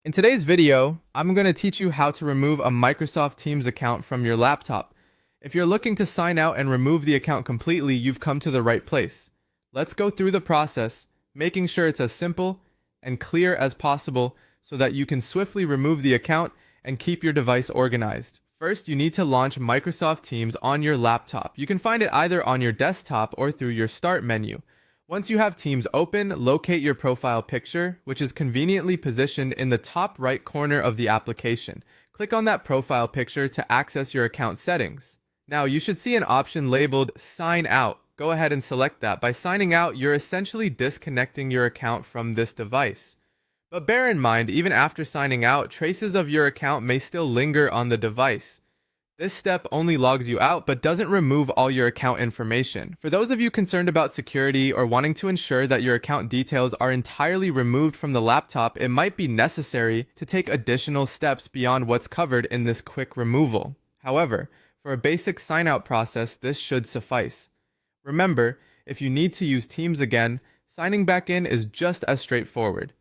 In today's video, I'm going to teach you how to remove a Microsoft Teams account from your laptop. If you're looking to sign out and remove the account completely, you've come to the right place. Let's go through the process, making sure it's as simple and clear as possible so that you can swiftly remove the account and keep your device organized. First, you need to launch Microsoft Teams on your laptop. You can find it either on your desktop or through your Start menu. Once you have Teams open, locate your profile picture, which is conveniently positioned in the top right corner of the application. Click on that profile picture to access your account settings. Now, you should see an option labeled Sign Out. Go ahead and select that. By signing out, you're essentially disconnecting your account from this device. But bear in mind, even after signing out, traces of your account may still linger on the device. This step only logs you out but doesn't remove all your account information. For those of you concerned about security or wanting to ensure that your account details are entirely removed from the laptop, it might be necessary to take additional steps beyond what's covered in this quick removal. However, for a basic sign-out process, this should suffice. Remember, if you need to use Teams again, signing back in is just as straightforward.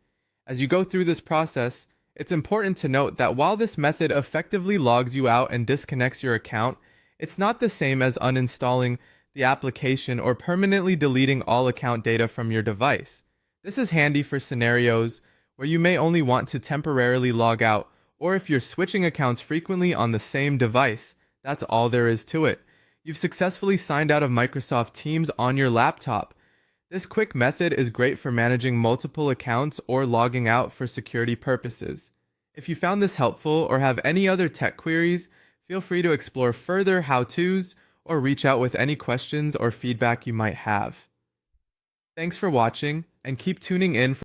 As you go through this process, it's important to note that while this method effectively logs you out and disconnects your account, it's not the same as uninstalling the application or permanently deleting all account data from your device. This is handy for scenarios where you may only want to temporarily log out, or if you're switching accounts frequently on the same device. That's all there is to it. You've successfully signed out of Microsoft Teams on your laptop. This quick method is great for managing multiple accounts or logging out for security purposes. If you found this helpful or have any other tech queries, feel free to explore further how-tos or reach out with any questions or feedback you might have. Thanks for watching, and keep tuning in for